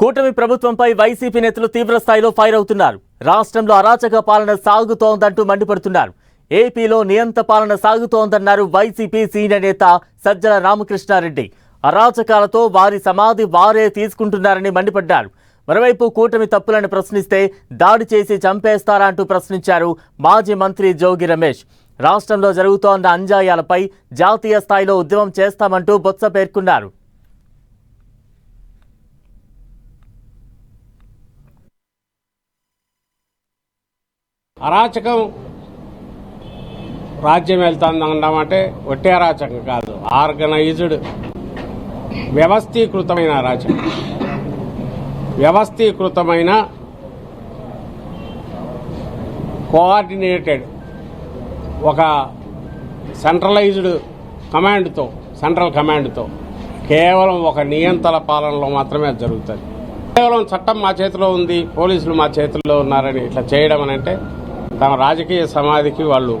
కూటమి ప్రభుత్వంపై వైసీపీ నేతలు తీవ్ర స్థాయిలో ఫైర్ అవుతున్నారు. రాష్ట్రంలో అరాచక పాలన సాగుతోందంటూ మండిపడుతున్నారు. ఏపీలో నియంత పాలన సాగుతోందన్నారు వైసీపీ సీనియర్ నేత సజ్జల రామకృష్ణారెడ్డి. అరాచకాలతో వారి సమాధి వారే తీసుకుంటున్నారని మండిపడ్డారు. మరోవైపు కూటమి తప్పులను ప్రశ్నిస్తే దాడి చేసి చంపేస్తారా అంటూ ప్రశ్నించారు మాజీ మంత్రి జోగి రమేష్. రాష్ట్రంలో జరుగుతోన్న అంజాయాలపై జాతీయ స్థాయిలో ఉద్యమం చేస్తామంటూ బొత్స పేర్కొన్నారు. అరాచకం రాజ్యం వెళ్తుందనడం అంటే ఒట్టే అరాచకం కాదు, ఆర్గనైజ్డ్ వ్యవస్థీకృతమైన అరాచకం. వ్యవస్థీకృతమైన కోఆర్డినేటెడ్ ఒక సెంట్రల్ కమాండ్తో కేవలం ఒక నియంత్రణ పాలనలో మాత్రమే అది జరుగుతుంది. కేవలం చట్టం మా చేతిలో ఉంది, పోలీసులు మా చేతుల్లో ఉన్నారని ఇట్లా చేయడం అని అంటే తమ రాజకీయ సమాధికి వాళ్ళు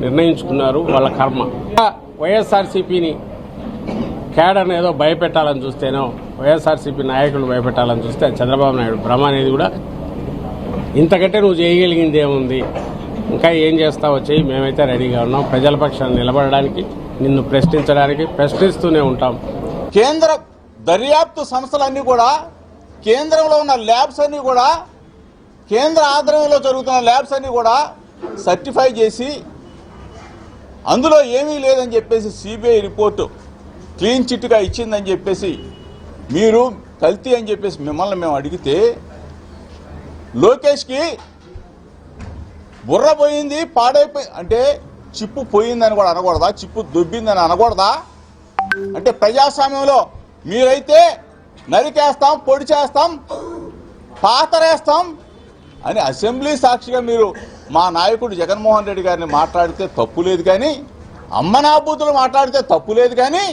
నిర్ణయించుకున్నారు, వాళ్ళ కర్మ. వైఎస్ఆర్సీపీని క్యాడర్ని ఏదో భయపెట్టాలని చూస్తేనో, వైఎస్ఆర్సీపీ నాయకులు భయపెట్టాలని చూస్తే చంద్రబాబు నాయుడు భ్రమ అనేది కూడా ఇంతకంటే నువ్వు చేయగలిగింది ఏముంది, ఇంకా ఏం చేస్తావో చెయ్యి, మేమైతే రెడీగా ఉన్నాం ప్రజల పక్షాన్ని నిలబడడానికి, నిన్ను ప్రశ్నించడానికి, ప్రశ్నిస్తూనే ఉంటాం. కేంద్ర దర్యాప్తు సంస్థలన్నీ కూడా, కేంద్రంలో ఉన్న ల్యాబ్స్ అన్నీ కూడా, కేంద్ర ఆధ్వర్యంలో జరుగుతున్న ల్యాబ్స్ అన్నీ కూడా సర్టిఫై చేసి అందులో ఏమీ లేదని చెప్పేసి సిబిఐ రిపోర్టు క్లీన్ చిట్గా ఇచ్చిందని చెప్పేసి మీరు కల్తీ అని చెప్పేసి మిమ్మల్ని మేము అడిగితే, లోకేష్కి బుర్ర పోయింది, పాడైపోయి అంటే చిప్పు పోయిందని కూడా అనకూడదా, చిప్పు దొబ్బిందని అనకూడదా? అంటే ప్రజాస్వామ్యంలో మీరైతే నరికేస్తాం, పొడి చేస్తాం, పాతరేస్తాం అని అసెంబ్లీ సాక్షిగా మీరు మా నాయకుడు జగన్మోహన్ రెడ్డి గారిని మాట్లాడితే తప్పు లేదు, కానీ అమ్మనాబూతులు మాట్లాడితే తప్పు లేదు, కానీ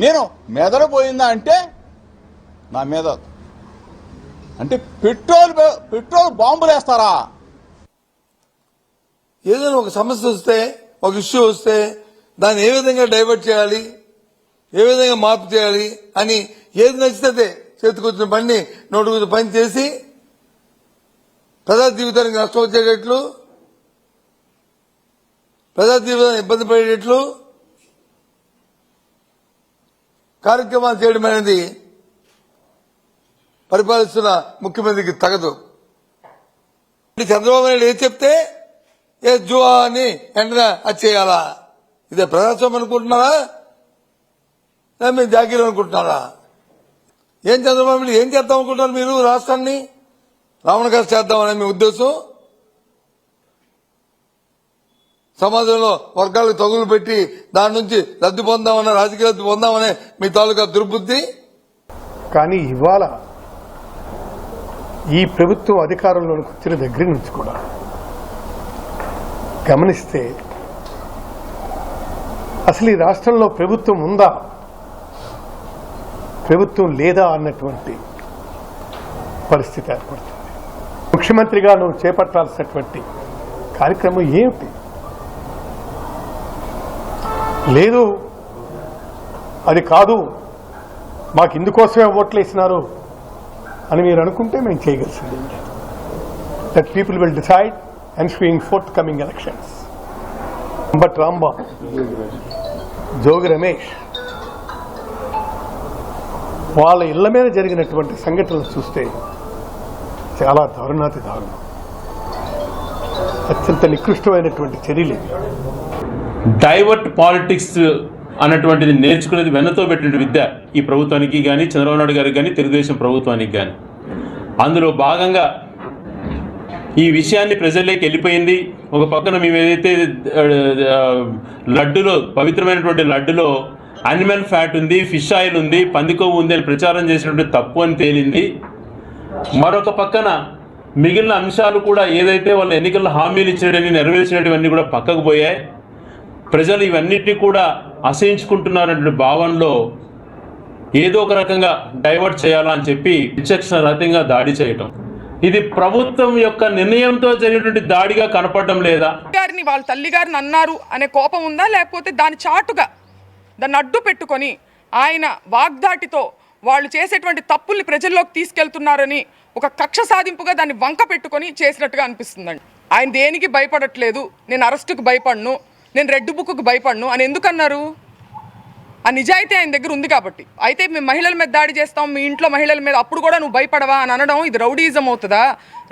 నేను మెదడు పోయిందా అంటే నా మీద అంటే పెట్రోల్ బాంబులు వేస్తారా? ఏదైనా ఒక సమస్య వస్తే, ఒక ఇష్యూ వస్తే దాన్ని ఏ విధంగా డైవర్ట్ చేయాలి, ఏ విధంగా మార్పు చేయాలి అని ఏది నచ్చితే చేతికొచ్చిన పని నోటుకొచ్చిన పని చేసి ప్రజా జీవితానికి నష్టం వచ్చేటట్లు, ప్రజా జీవితాన్ని ఇబ్బంది పడేటట్లు కార్యక్రమాలు చేయడం అనేది పరిపాలిస్తున్న ముఖ్యమంత్రికి తగదు. చంద్రబాబు నాయుడు ఏం చెప్తే ఏ జువా అని వెంటనే అది చేయాలా? ఇదే ప్రజాస్వామ్యం అనుకుంటున్నారా, లేదా మీరు జాగీరం అనుకుంటున్నారా? ఏం చంద్రబాబు నాయుడు ఏం చేద్దాం అనుకుంటున్నారు మీరు? రాష్ట్రాన్ని రావణకాశ చేద్దామనే మీ ఉద్దేశం? సమాజంలో వర్గాలకు తగులు పెట్టి దాని నుంచి లబ్ధి పొందామనే, రాజకీయ లబ్ధి పొందామనే మీ తాలూకా దుర్బుద్ధి. కానీ ఇవాళ ఈ ప్రభుత్వం అధికారంలోకి వచ్చిన దగ్గర నుంచి కూడా గమనిస్తే అసలు ఈ రాష్ట్రంలో ప్రభుత్వం ఉందా, ప్రభుత్వం లేదా అన్నటువంటి పరిస్థితి ఏర్పడుతుంది. ముఖ్యమంత్రిగా నువ్వు చేపట్టాల్సినటువంటి కార్యక్రమం ఏమిటి? లేదు, అది కాదు, మాకు ఇందుకోసమే ఓట్లు వేసినారు అని మీరు అనుకుంటే మేము చేయగలిసింది. That people will decide ensuing forthcoming elections. But Rambabu, Jogi Ramesh వాళ్ళ ఇళ్ల మీద జరిగినటువంటి సంఘటనలు చూస్తే చాలా దారుణాతి దారుణం, అత్యంత నికృష్టమైనటువంటి చర్యలు. డైవర్ట్ పాలిటిక్స్ అన్నటువంటిది నేర్చుకునేది వెన్నతో పెట్టిన విద్య ఈ ప్రభుత్వానికి కానీ, చంద్రబాబు నాయుడు గారికి కానీ, తెలుగుదేశం ప్రభుత్వానికి కానీ. అందులో భాగంగా ఈ విషయాన్ని ప్రజల్లోకి వెళ్ళిపోయింది. ఒక పక్కన మేము ఏదైతే లడ్డులో, పవిత్రమైనటువంటి లడ్డులో యానిమల్ ఫ్యాట్ ఉంది, ఫిష్ ఆయిల్ ఉంది, పందికొవ్వు ఉంది అని ప్రచారం చేసినటువంటి తప్పు అని తేలింది. మరొక పక్కన మిగిలిన అంశాలు కూడా ఏదైతే వాళ్ళు ఎన్నికల్లో హామీలు ఇచ్చినవన్నీ నెరవేర్చినటువంటి కూడా పక్కకు పోయాయి. ప్రజలు ఇవన్నిటినీ కూడా అసహించుకుంటున్నారనే భావనలో ఏదో ఒక రకంగా డైవర్ట్ చేయాలా అని చెప్పి విచక్షణరహితంగా దాడి చేయటం, ఇది ప్రభుత్వం యొక్క నిర్ణయంతో జరిగినటువంటి దాడిగా కనపడడం లేదా? గారిని వాళ్ళ తల్లి గారిని అన్నారు అనే కోపం ఉందా, లేకపోతే దాని చాటుగా దాన్ని అడ్డు పెట్టుకొని ఆయన వాగ్దాటితో వాళ్ళు చేసేటువంటి తప్పుల్ని ప్రజల్లోకి తీసుకెళ్తున్నారని ఒక కక్ష సాధింపుగా దాన్ని వంక పెట్టుకొని చేసినట్టుగా అనిపిస్తుందండి. ఆయన దేనికి భయపడట్లేదు, నేను అరెస్టుకు భయపడను, నేను రెడ్ బుక్కు భయపడను అని ఎందుకన్నారు? ఆ నిజాయితీ ఆయన దగ్గర ఉంది కాబట్టి. అయితే మేము మహిళల మీద దాడి చేస్తాం, మీ ఇంట్లో మహిళల మీద, అప్పుడు కూడా నువ్వు భయపడవా అని అనడం ఇది రౌడీజం అవుతుందా,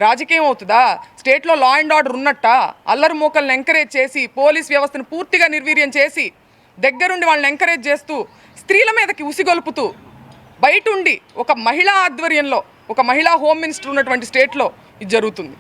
రాజకీయం అవుతుందా? స్టేట్లో లా అండ్ ఆర్డర్ ఉన్నట్ట అల్లరి మూకల్ని ఎంకరేజ్ చేసి పోలీస్ వ్యవస్థను పూర్తిగా నిర్వీర్యం చేసి దగ్గరుండి వాళ్ళని ఎంకరేజ్ చేస్తూ స్త్రీల మీదకి ఉసిగొలుపుతూ బయట ఉండి ఒక మహిళా ఆధ్వర్యంలో ఒక మహిళా హోమ్ మినిస్టర్ ఉన్నటువంటి స్టేట్లో ఇది జరుగుతుంది.